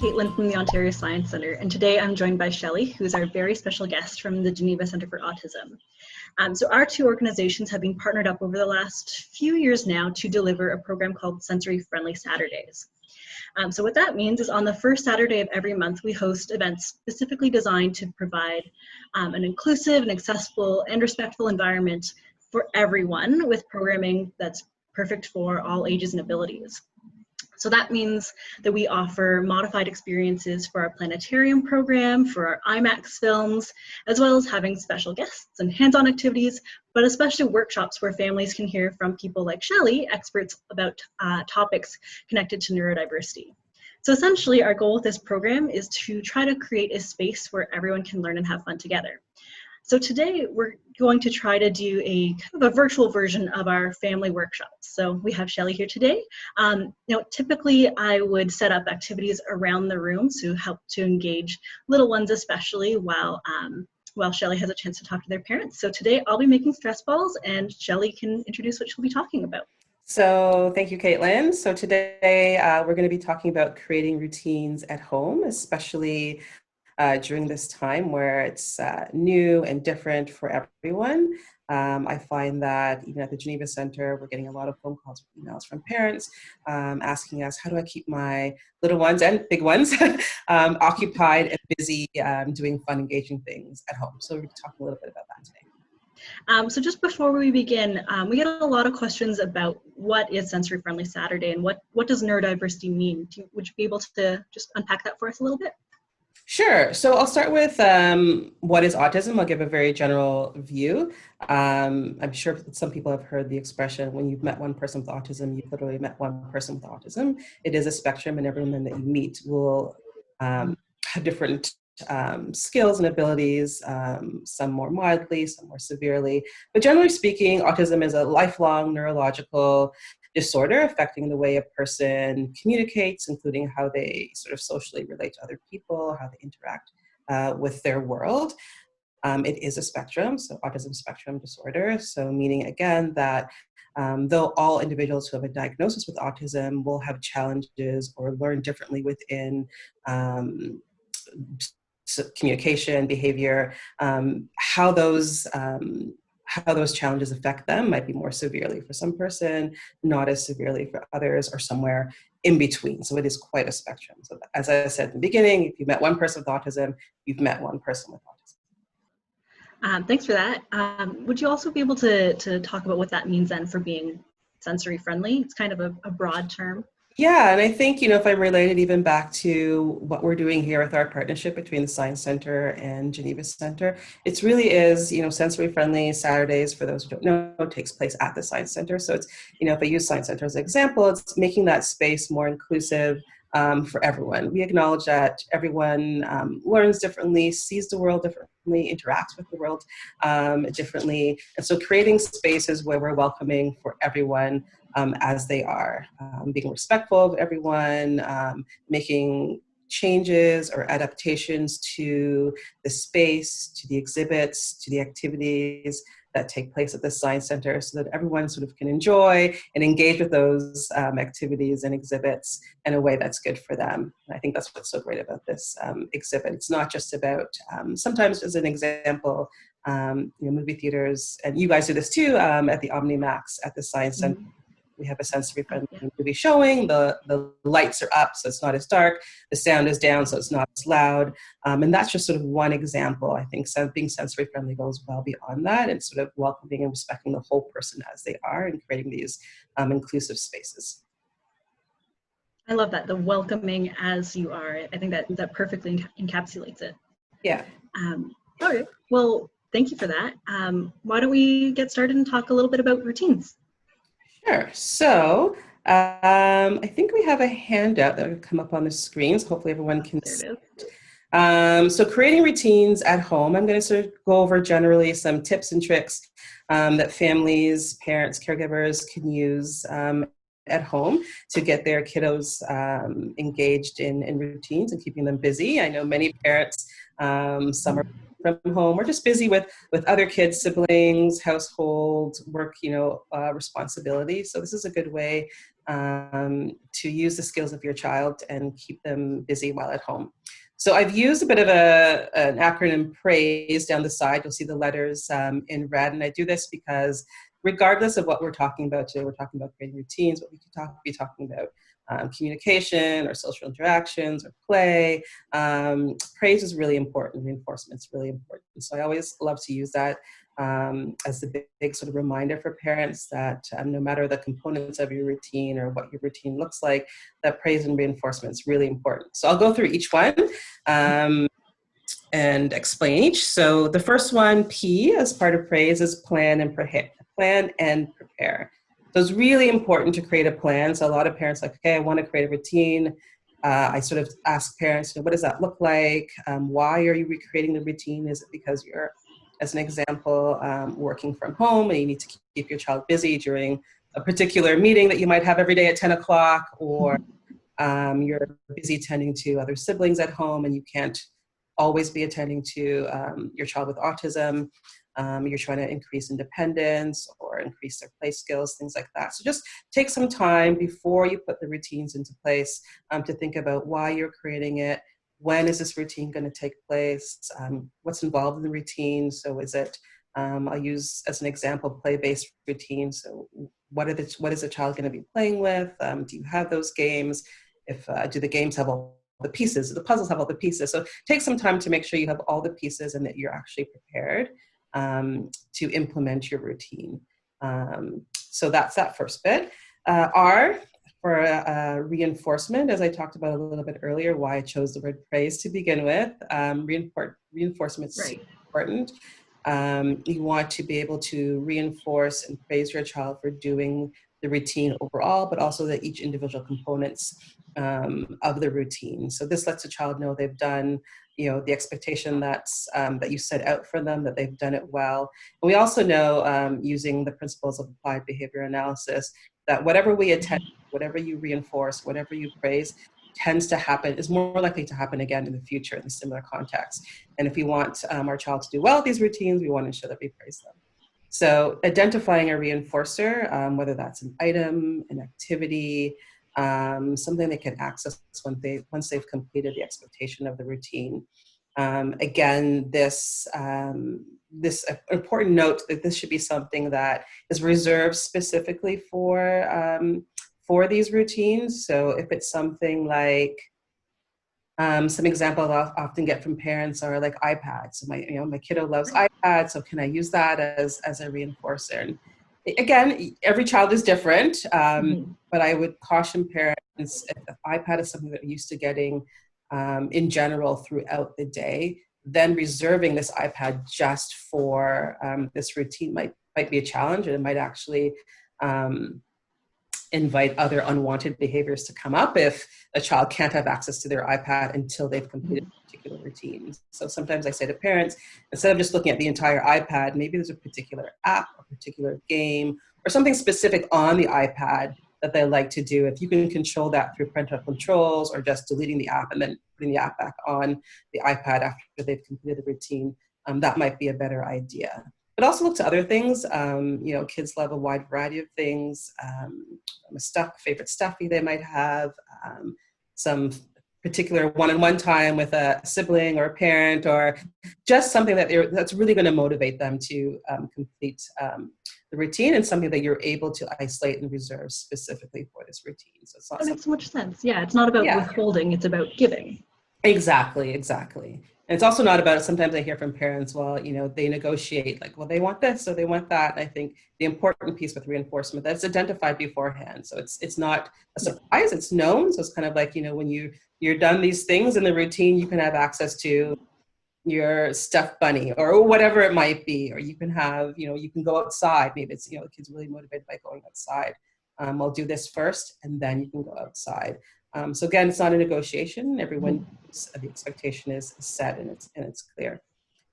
Caitlin from the Ontario Science Centre, and today I'm joined by Shelley, who's our very special guest from the Geneva Centre for Autism. So our two organizations have been partnered up over the last few years now to deliver a program called Sensory Friendly Saturdays. So what that means is on the first Saturday of every month, we host events specifically designed to provide an inclusive and accessible and respectful environment for everyone with programming that's perfect for all ages and abilities. So that means that we offer modified experiences for our planetarium program, for our IMAX films, as well as having special guests and hands-on activities, but especially workshops where families can hear from people like Shelley, experts about topics connected to neurodiversity. So essentially, our goal with this program is to try to create a space where everyone can learn and have fun together. So today we're going to try to do a kind of a virtual version of our family workshops. So we have Shelley here today. Typically I would set up activities around the room to help to engage little ones, especially while Shelley has a chance to talk to their parents. So today I'll be making stress balls, and Shelley can introduce what she'll be talking about. So thank you, Caitlin. So today we're going to be talking about creating routines at home, especially during this time where it's new and different for everyone. I find that even at the Geneva Centre, we're getting a lot of phone calls, emails from parents asking us, how do I keep my little ones and big ones occupied and busy doing fun, engaging things at home. So we're going to talk a little bit about that today. So just before we begin, we get a lot of questions about what is Sensory Friendly Saturday and what does neurodiversity mean? Would you be able to just unpack that for us a little bit? Sure. So I'll start with what is autism. I'll give a very general view. I'm sure some people have heard the expression, when you've met one person with autism, you've literally met one person with autism. It is a spectrum, and everyone that you meet will have different skills and abilities, some more mildly, some more severely. But generally speaking, autism is a lifelong neurological disorder affecting the way a person communicates, including how they sort of socially relate to other people, how they interact with their world. It is a spectrum, so autism spectrum disorder. So meaning again that though all individuals who have a diagnosis with autism will have challenges or learn differently within communication, behavior, how those challenges affect them might be more severely for some person, not as severely for others, or somewhere in between. So it is quite a spectrum. So as I said in the beginning, if you've met one person with autism, you've met one person with autism. Thanks for that. Would you also be able to talk about what that means then for being sensory friendly? It's kind of a broad term. Yeah, and I think, if I relate it even back to what we're doing here with our partnership between the Science Centre and Geneva Centre, it really is, sensory friendly Saturdays, for those who don't know, takes place at the Science Centre. So it's, if I use Science Centre as an example, it's making that space more inclusive for everyone. We acknowledge that everyone learns differently, sees the world differently, interacts with the world differently. And so creating spaces where we're welcoming for everyone as they are, being respectful of everyone, making changes or adaptations to the space, to the exhibits, to the activities that take place at the Science Centre, so that everyone sort of can enjoy and engage with those activities and exhibits in a way that's good for them. And I think that's what's so great about this exhibit. It's not just about, sometimes as an example, movie theaters, and you guys do this too, at the OmniMax at the Science Centre. We have a sensory friendly movie showing. The lights are up, so it's not as dark. The sound is down, so it's not as loud. And that's just sort of one example. I think being sensory friendly goes well beyond that, and sort of welcoming and respecting the whole person as they are, and creating these inclusive spaces. I love that, the welcoming as you are. I think that perfectly encapsulates it. Yeah. All right. Well, thank you for that. Why don't we get started and talk a little bit about routines? Sure. So I think we have a handout that will come up on the screen, so hopefully everyone can see it. So creating routines at home, I'm going to sort of go over generally some tips and tricks that families, parents, caregivers can use at home to get their kiddos engaged in routines and keeping them busy. I know many parents, some are from home, or just busy with other kids, siblings, household, work, responsibilities. So this is a good way to use the skills of your child and keep them busy while at home. So I've used a bit of an acronym PRAISE down the side. You'll see the letters in red. And I do this because regardless of what we're talking about today, we're talking about creating routines, but we could be talking about communication or social interactions or play. Praise is really important. Reinforcement's really important. So I always love to use that as the big sort of reminder for parents that no matter the components of your routine or what your routine looks like, that praise and reinforcement is really important. So I'll go through each one and explain each. So the first one, P, as part of praise, is plan and prepare. So it's really important to create a plan. So a lot of parents are like, okay, I want to create a routine. I sort of ask parents, what does that look like? Why are you recreating the routine? Is it because you're, as an example, working from home and you need to keep your child busy during a particular meeting that you might have every day at 10 o'clock, or you're busy tending to other siblings at home and you can't always be attending to your child with autism. You're trying to increase independence or increase their play skills, things like that. So just take some time before you put the routines into place to think about why you're creating it. When is this routine going to take place? What's involved in the routine? So is it, I'll use as an example, play-based routine. So what is the child going to be playing with? Do you have those games? Do the games have all the pieces? Do the puzzles have all the pieces? So take some time to make sure you have all the pieces and that you're actually prepared to implement your routine. So that's that first bit. R for reinforcement, as I talked about a little bit earlier, why I chose the word praise to begin with. Reinforcement is super important. You want to be able to reinforce and praise your child for doing the routine overall, but also the each individual components of the routine. So this lets a child know they've done, the expectation that's that you set out for them, that they've done it well. And we also know, using the principles of applied behavior analysis, that whatever we attend, whatever you reinforce, whatever you praise, is more likely to happen again in the future in a similar context. And if we want our child to do well at these routines, we want to ensure that we praise them. So identifying a reinforcer, whether that's an item, an activity, something they can access once they've completed the expectation of the routine. Again, this important note that this should be something that is reserved specifically for these routines. So if it's something like, some examples I'll often get from parents are like iPads. So my kiddo loves iPads, so can I use that as a reinforcer? And again, every child is different, but I would caution parents, if iPad is something that they're used to getting in general throughout the day, then reserving this iPad just for this routine might be a challenge, and it might actually invite other unwanted behaviors to come up if a child can't have access to their iPad until they've completed a particular routine. So sometimes I say to parents, instead of just looking at the entire iPad, maybe there's a particular app, a particular game, or something specific on the iPad that they like to do. If you can control that through parental controls or just deleting the app and then putting the app back on the iPad after they've completed the routine, that might be a better idea. But also look to other things. Kids love a wide variety of things. Favorite stuffy they might have, some particular one-on-one time with a sibling or a parent, or just something that's really going to motivate them to complete the routine, and something that you're able to isolate and reserve specifically for this routine. So it's not that makes so much sense. Yeah, it's not about withholding; it's about giving. Exactly. And it's also not about, sometimes I hear from parents, they negotiate, like, well, they want this or they want that. And I think the important piece with reinforcement, that's identified beforehand. So it's not a surprise, it's known. So it's kind of like, when you're done these things in the routine, you can have access to your stuffed bunny or whatever it might be, or you can have, you can go outside. Maybe it's, the kid's really motivated by going outside. I'll do this first and then you can go outside. So again, it's not a negotiation. Everyone, the expectation is set and it's clear.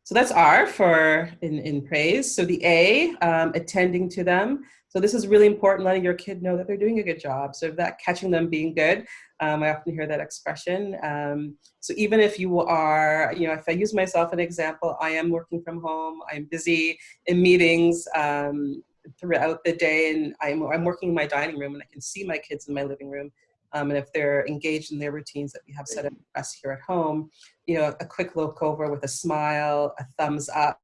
So that's R for in praise. So the A, attending to them. So this is really important, letting your kid know that they're doing a good job. So that catching them being good. I often hear that expression. So even if you are, if I use myself an example, I am working from home, I'm busy in meetings, throughout the day, and I'm working in my dining room and I can see my kids in my living room. And if they're engaged in their routines that we have set up for us here at home, a quick look over with a smile, a thumbs up,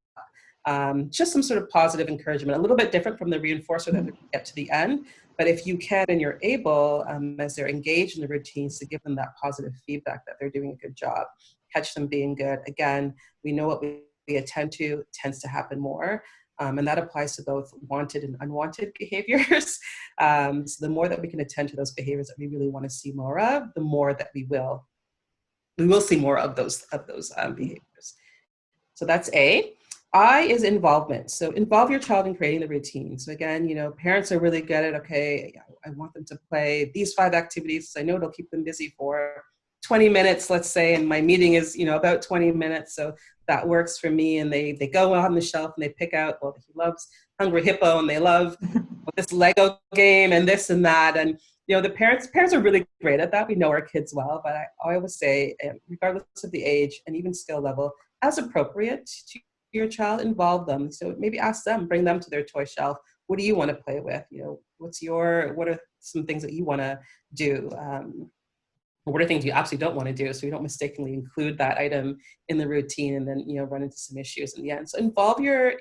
just some sort of positive encouragement, a little bit different from the reinforcer that we get to the end. But if you can and you're able, as they're engaged in the routines, to give them that positive feedback that they're doing a good job, catch them being good. Again, we know what we attend to tends to happen more. And that applies to both wanted and unwanted behaviors. So the more that we can attend to those behaviors that we really want to see more of, the more that we will see more of those behaviors. So that's A. I is involvement. So involve your child in creating the routine. So again, parents are really good at, okay, I want them to play these 5 activities. So I know it'll keep them busy for 20 minutes, let's say, and my meeting is, about 20 minutes. So that works for me. And they go on the shelf and they pick out, well, he loves Hungry Hippo and they love this Lego game and this and that. And, the parents are really great at that. We know our kids well, but I always say, regardless of the age and even skill level, as appropriate to your child, involve them. So maybe ask them, bring them to their toy shelf. What do you want to play with? What are some things that you want to do? What are things you absolutely don't want to do, so you don't mistakenly include that item in the routine and then run into some issues in the end. So involve your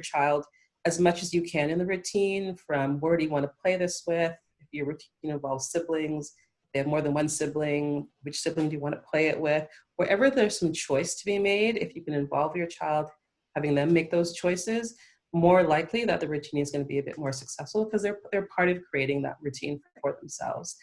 child as much as you can in the routine, from where do you want to play this with, if your routine involves siblings, they have more than one sibling, which sibling do you want to play it with? Wherever there's some choice to be made, if you can involve your child, having them make those choices, more likely that the routine is going to be a bit more successful because they're part of creating that routine for themselves.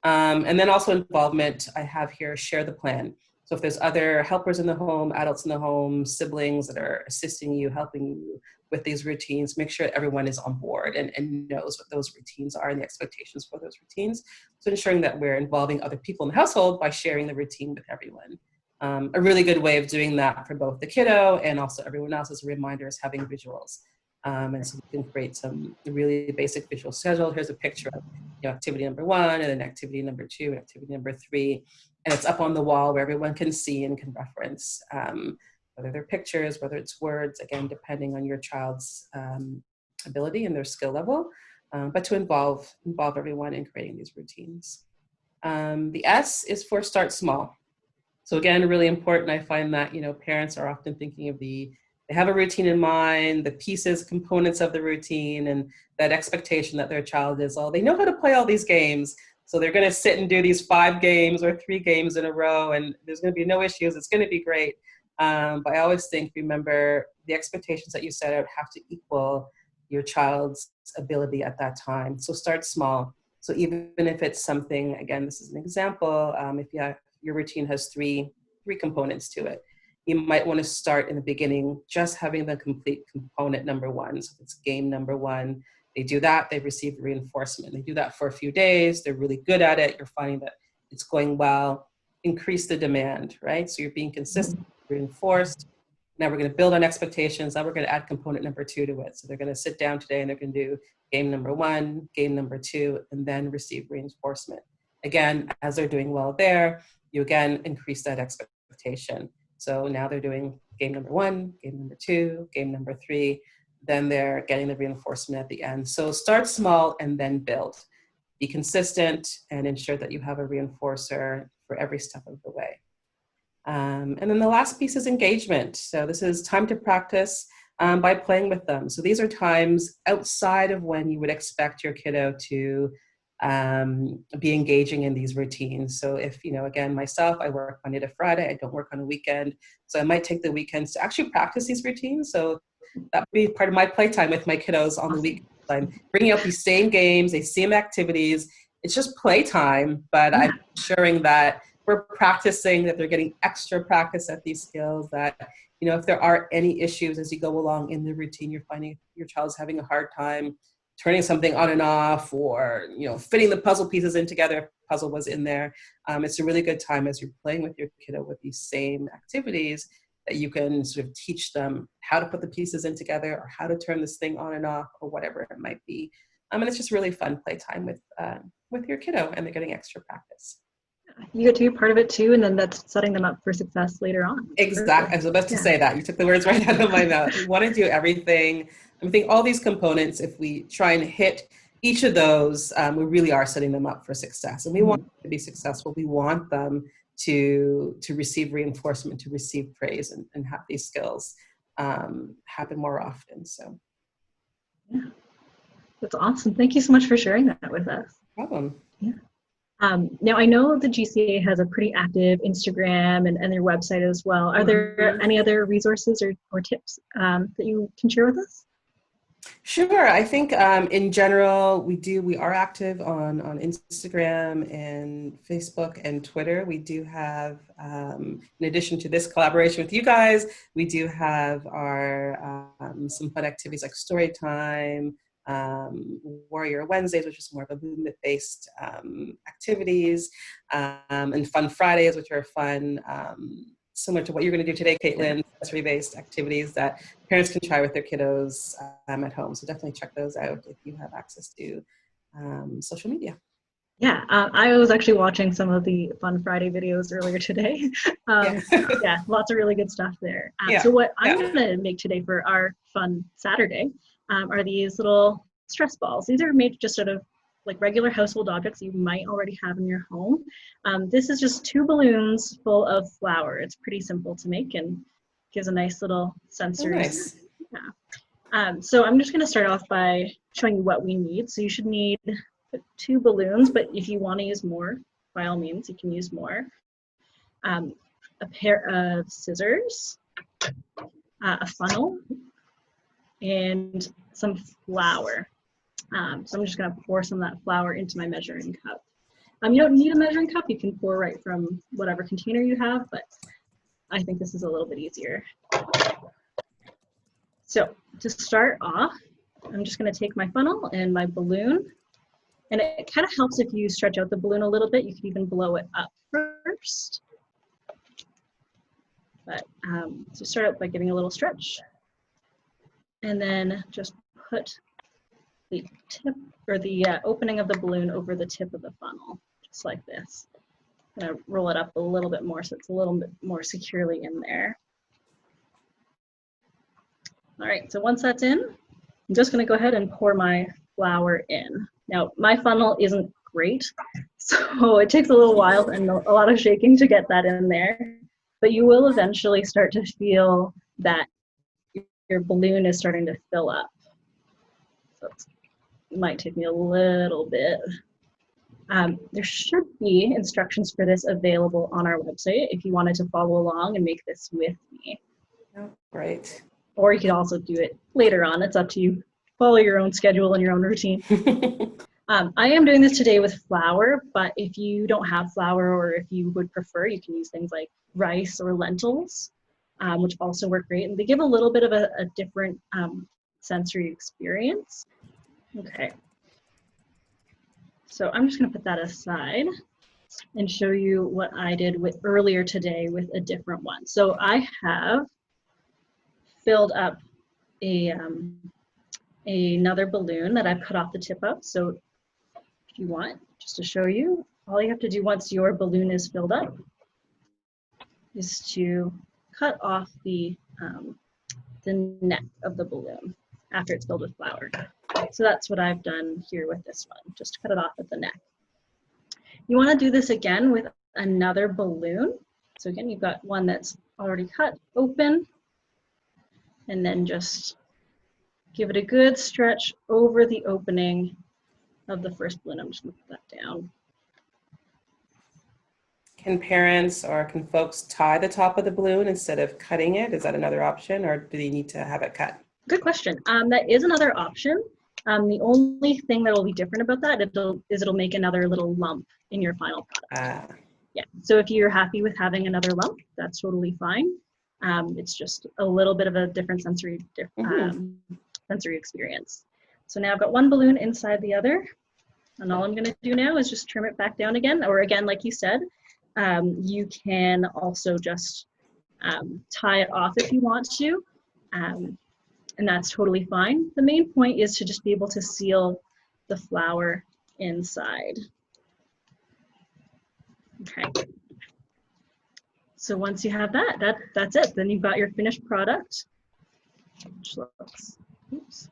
And then also involvement, I have here, share the plan. So if there's other helpers in the home, adults in the home, siblings that are assisting you, helping you with these routines, make sure everyone is on board and knows what those routines are and the expectations for those routines. So ensuring that we're involving other people in the household by sharing the routine with everyone. A really good way of doing that for both the kiddo and also everyone else as a reminder is having visuals. And so we can create some really basic visual schedule. Here's a picture of activity number 1, and then activity number 2, and activity number 3. And it's up on the wall where everyone can see and can reference, whether they're pictures, whether it's words, again, depending on your child's ability and their skill level, but to involve everyone in creating these routines. The S is for start small. So again, really important. I find that, parents are often thinking of they have a routine in mind, the pieces, components of the routine, and that expectation that their child is, they know how to play all these games. So they're going to sit and do these 5 games or 3 games in a row, and there's going to be no issues. It's going to be great. But I always remember, the expectations that you set out have to equal your child's ability at that time. So start small. So even if it's something, again, this is an example, if your routine has three components to it, you might want to start in the beginning, just having the complete component number 1. So if it's game number 1, they do that, they receive reinforcement. They do that for a few days, they're really good at it, you're finding that it's going well. Increase the demand, right? So you're being consistent, reinforced. Now we're going to build on expectations. Now we're going to add component number 2 to it. So they're going to sit down today and they're going to do game number 1, game number 2, and then receive reinforcement. Again, as they're doing well there, you again increase that expectation. So now they're doing game number 1, game number 2, game number 3, then they're getting the reinforcement at the end. So start small and then build. Be consistent and ensure that you have a reinforcer for every step of the way. And then the last piece is engagement. So this is time to practice by playing with them. So these are times outside of when you would expect your kiddo to be engaging in these routines. So if, again, myself, I work Monday to Friday, I don't work on a weekend. So I might take the weekends to actually practice these routines. So that would be part of my playtime with my kiddos on the weekend. I'm bringing up these same games, these same activities. It's just playtime, but I'm ensuring that we're practicing, that they're getting extra practice at these skills, that, if there are any issues as you go along in the routine, you're finding your child's having a hard time turning something on and off, or, fitting the puzzle pieces in together if puzzle was in there. It's a really good time as you're playing with your kiddo with these same activities that you can sort of teach them how to put the pieces in together or how to turn this thing on and off or whatever it might be. And it's just really fun playtime with your kiddo, and they're getting extra practice. You get to be part of it too, and then that's setting them up for success later on. Exactly. I was about to say that. You took the words right out of my mouth. We want to do everything I think all these components, if we try and hit each of those, we really are setting them up for success. And we want them to be successful. We want them to receive reinforcement, to receive praise, and have these skills happen more often. So, yeah, that's awesome. Thank you so much for sharing that with us. No problem. Yeah. Now, I know the GCA has a pretty active Instagram and their website as well. Are there any other resources or tips that you can share with us? Sure. I think in general, we are active on Instagram and Facebook and Twitter. We do have, in addition to this collaboration with you guys, we do have our some fun activities like story time, Warrior Wednesdays, which is more of a movement-based activities, and Fun Fridays, which are fun, similar to what you're going to do today, Caitlin, sensory-based activities that parents can try with their kiddos at home. So definitely check those out if you have access to social media. Yeah, I was actually watching some of the Fun Friday videos earlier today. Yeah, lots of really good stuff there. So what I'm going to make today for our Fun Saturday are these little stress balls. These are made just out of like regular household objects you might already have in your home. This is just 2 balloons full of flour. It's pretty simple to make and gives a nice little sensory. Nice. Yeah. So I'm just going to start off by showing you what we need. So you should need 2 balloons, but if you want to use more, by all means, you can use more. A pair of scissors, a funnel, and some flour. So I'm just going to pour some of that flour into my measuring cup. You don't need a measuring cup. You can pour right from whatever container you have, but I think this is a little bit easier. So to start off, I'm just going to take my funnel and my balloon, and it kind of helps if you stretch out the balloon a little bit. You can even blow it up first. But so start out by giving a little stretch, and then just put the tip or the opening of the balloon over the tip of the funnel, just like this. I'm gonna roll it up a little bit more so it's a little bit more securely in there. All right, so once that's in, I'm just gonna go ahead and pour my flour in. Now, my funnel isn't great, so it takes a little while and a lot of shaking to get that in there, but you will eventually start to feel that your balloon is starting to fill up. So it might take me a little bit. There should be instructions for this available on our website if you wanted to follow along and make this with me. Oh, great. Or you could also do it later on. It's up to you. Follow your own schedule and your own routine. I am doing this today with flour, but if you don't have flour or if you would prefer, you can use things like rice or lentils, which also work great. And they give a little bit of a different sensory experience. Okay. So I'm just going to put that aside and show you what I did with earlier today with a different one. So I have filled up another balloon that I've cut off the tip of. So if you want, just to show you, all you have to do once your balloon is filled up is to cut off the neck of the balloon after it's filled with flour. So that's what I've done here with this one, just cut it off at the neck. You want to do this again with another balloon. So again, you've got one that's already cut open, and then just give it a good stretch over the opening of the first balloon. I'm just going to put that down. Can parents or can folks tie the top of the balloon instead of cutting it? Is that another option, or do they need to have it cut? Good question. That is another option. The only thing that will be different about that it'll make another little lump in your final product. Yeah. So if you're happy with having another lump, that's totally fine. It's just a little bit of a different sensory experience. So now I've got one balloon inside the other, and all I'm going to do now is just trim it back down again. Or again, like you said, you can also just tie it off if you want to. And that's totally fine. The main point is to just be able to seal the flour inside. Okay. So once you have that's it. Then you've got your finished product, which looks oops,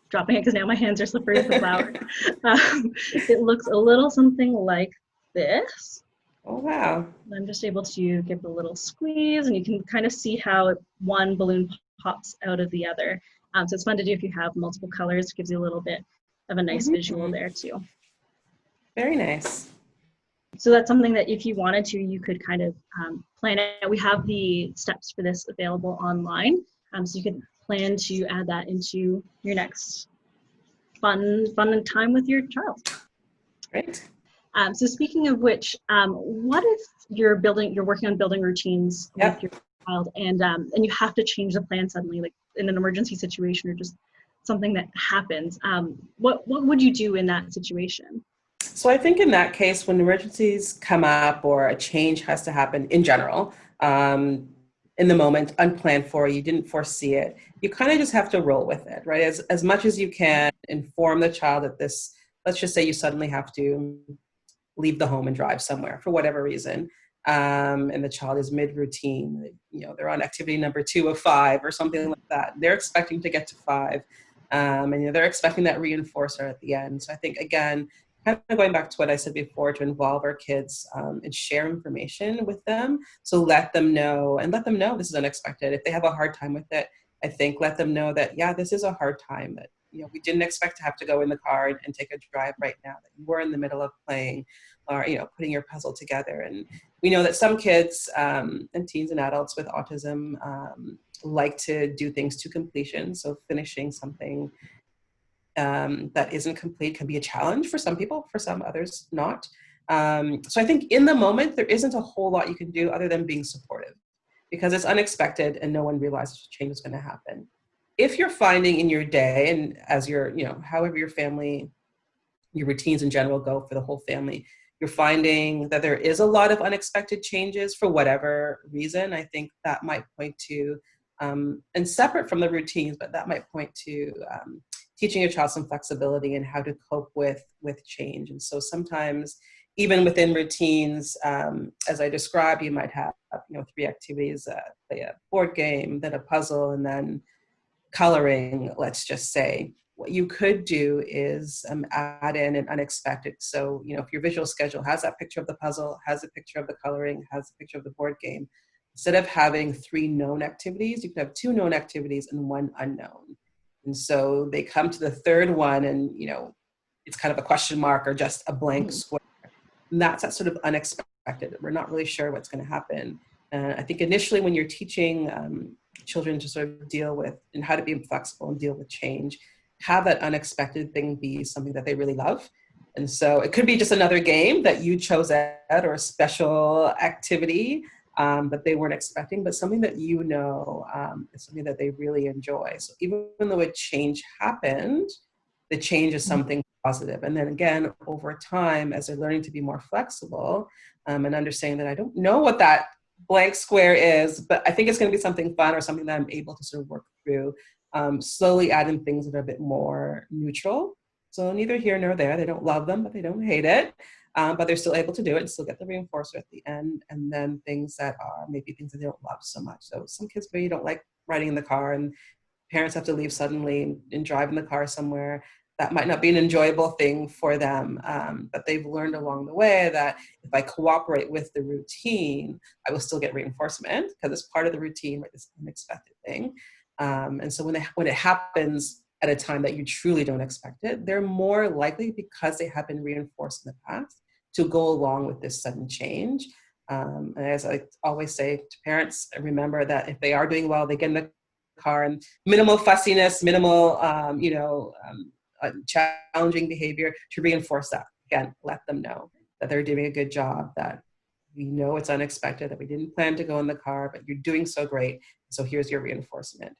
dropping it because now my hands are slippery with the flour. It looks a little something like this. Oh, wow. I'm just able to give it a little squeeze, and you can kind of see how one balloon pops out of the other. So it's fun to do if you have multiple colors. It gives you a little bit of a nice visual there too. Very nice. So that's something that if you wanted to, you could kind of plan it. We have the steps for this available online. So you could plan to add that into your next fun time with your child. Great. So speaking of which, what if you're working on building routines with your child, and you have to change the plan suddenly, like in an emergency situation or just something that happens? What would you do in that situation? So I think in that case, when emergencies come up or a change has to happen in general, in the moment, unplanned for, you didn't foresee it, you kind of just have to roll with it, right? As much as you can, inform the child that this, let's just say you suddenly have to leave the home and drive somewhere for whatever reason. And the child is mid-routine, they're on activity number 2 of 5 or something like that. They're expecting to get to 5. And they're expecting that reinforcer at the end. So I think, again, kind of going back to what I said before, to involve our kids and share information with them. So let them know this is unexpected. If they have a hard time with it, I think let them know that, yeah, this is a hard time, that we didn't expect to have to go in the car and take a drive right now, that you were in the middle of playing or putting your puzzle together. And we know that some kids and teens and adults with autism like to do things to completion. So finishing something that isn't complete can be a challenge for some people, for some others not. So I think in the moment, there isn't a whole lot you can do other than being supportive, because it's unexpected and no one realizes change is going to happen. If you're finding in your day, and as your, however your family, your routines in general go for the whole family, you're finding that there is a lot of unexpected changes for whatever reason, I think that might point to, and separate from the routines, but that might point to teaching your child some flexibility in how to cope with change. And so sometimes even within routines, as I described, you might have 3 activities, play a board game, then a puzzle, and then coloring, let's just say. What you could do is add in an unexpected. So, if your visual schedule has that picture of the puzzle, has a picture of the coloring, has a picture of the board game, instead of having 3 known activities, you could have 2 known activities and 1 unknown. And so they come to the 3rd one and, it's kind of a question mark or just a blank square. And that's that sort of unexpected. We're not really sure what's going to happen. I think initially when you're teaching children to sort of deal with and how to be flexible and deal with change, have that unexpected thing be something that they really love. And so it could be just another game that you chose at, or a special activity that they weren't expecting, but something that is something that they really enjoy. So even though a change happened, the change is something positive. And then again, over time, as they're learning to be more flexible and understanding that I don't know what that blank square is, but I think it's going to be something fun or something that I'm able to sort of work through, slowly adding things that are a bit more neutral. So neither here nor there. They don't love them, but they don't hate it. But they're still able to do it and still get the reinforcer at the end. And then things that are maybe things that they don't love so much. So some kids maybe don't like riding in the car and parents have to leave suddenly and drive in the car somewhere. That might not be an enjoyable thing for them, but they've learned along the way that if I cooperate with the routine, I will still get reinforcement because it's part of the routine, right? This unexpected thing. And so when it happens at a time that you truly don't expect it, they're more likely, because they have been reinforced in the past, to go along with this sudden change. And as I always say to parents, remember that if they are doing well, they get in the car and minimal fussiness, minimal, challenging behavior, to reinforce that. Again, let them know that they're doing a good job, that we know it's unexpected, that we didn't plan to go in the car, but you're doing so great. So here's your reinforcement.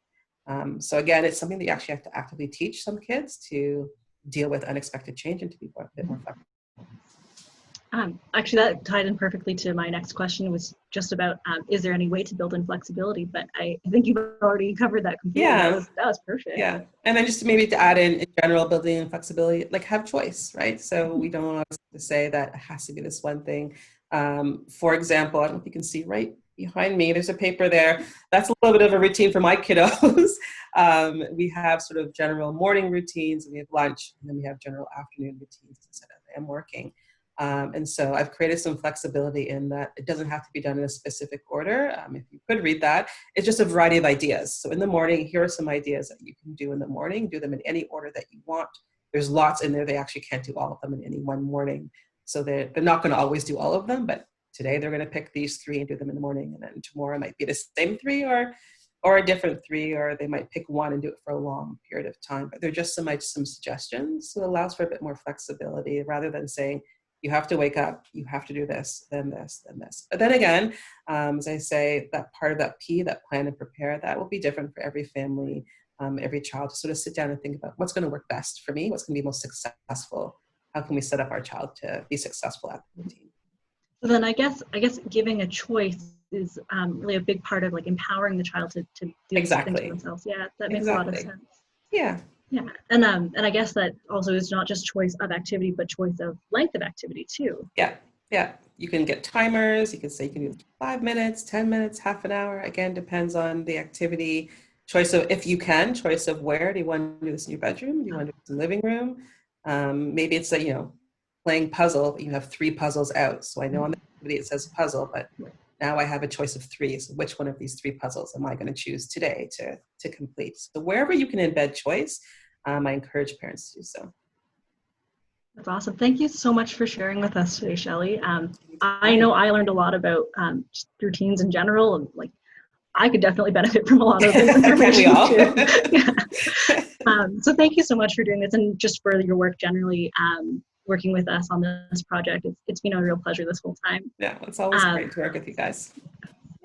So again, it's something that you actually have to actively teach some kids to deal with unexpected change and to be a bit more flexible. Actually, that tied in perfectly to my next question, was just about, is there any way to build in flexibility? But I think you've already covered that completely. Yeah. That was perfect. Yeah. And then just maybe to add in general, building in flexibility, like have choice, right? So we don't always have to say that it has to be this one thing. For example, I don't know if you can see right behind me, there's a paper there. That's a little bit of a routine for my kiddos. We have sort of general morning routines, and we have lunch, and then we have general afternoon routines instead of I'm working. And so I've created some flexibility in that it doesn't have to be done in a specific order. If you could read that, it's just a variety of ideas. So in the morning, here are some ideas that you can do in the morning. Do them in any order that you want. There's lots in there. They actually can't do all of them in any one morning. So they're not going to always do all of them, but today they're going to pick these 3 and do them in the morning. And then tomorrow might be the same 3 or a different 3, or they might pick 1 and do it for a long period of time. But they're just some suggestions. So it allows for a bit more flexibility rather than saying, you have to wake up, you have to do this, then this, then this. But then again, as I say, that part of that P, that plan and prepare, that will be different for every family, every child, to sort of sit down and think about what's going to work best for me, what's going to be most successful. How can we set up our child to be successful at the routine? So then I guess giving a choice is really a big part of like empowering the child to do Exactly. things for themselves. Yeah, that makes a lot of sense. Yeah. Yeah, and I guess that also is not just choice of activity, but choice of length of activity too. Yeah, yeah. You can get timers. You can say you can do 5 minutes, 10 minutes, half an hour. Again, depends on the activity. Choice of, if you can, choice of where. Do you want to do this in your bedroom? Do you want to do this in the living room? Maybe it's playing puzzle, but you have 3 puzzles out. So I know on the activity it says puzzle, but now I have a choice of 3. So which one of these 3 puzzles am I going to choose today to complete? So wherever you can embed choice, I encourage parents to do so. That's awesome. Thank you so much for sharing with us today, Shelley. I know I learned a lot about just routines in general, and like I could definitely benefit from a lot of this information too. Yeah. So thank you so much for doing this, and just for your work generally, working with us on this project. It's been a real pleasure this whole time. Yeah, it's always great to work with you guys.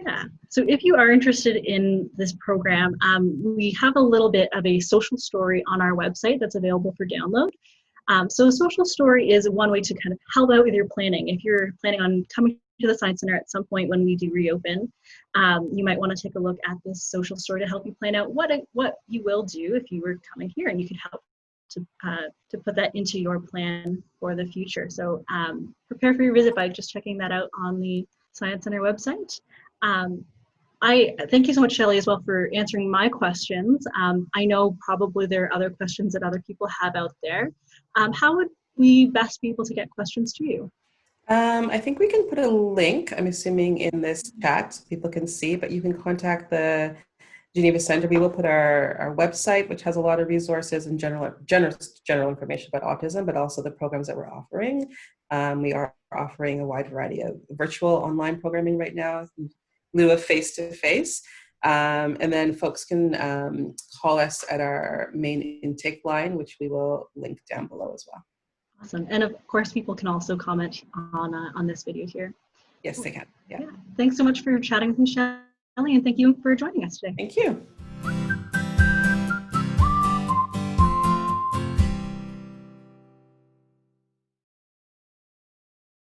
Yeah. So if you are interested in this program, we have a little bit of a social story on our website that's available for download. So a social story is one way to kind of help out with your planning. If you're planning on coming to the Science Center at some point when we do reopen, you might want to take a look at this social story to help you plan out what you will do if you were coming here, and you could help to put that into your plan for the future. So prepare for your visit by just checking that out on the Science Center website. I thank you so much, Shelley, as well, for answering my questions. I know probably there are other questions that other people have out there. How would we best be able to get questions to you? I think we can put a link, I'm assuming, in this chat so people can see, but you can contact the Geneva Centre. We will put our website, which has a lot of resources and general information about autism, but also the programs that we're offering. We are offering a wide variety of virtual online programming right now in lieu of face-to-face. And then folks can call us at our main intake line, which we will link down below as well. Awesome. And of course, people can also comment on this video here. Yes, they can. Yeah. Thanks so much for chatting with me, Shelley, and thank you for joining us today. Thank you.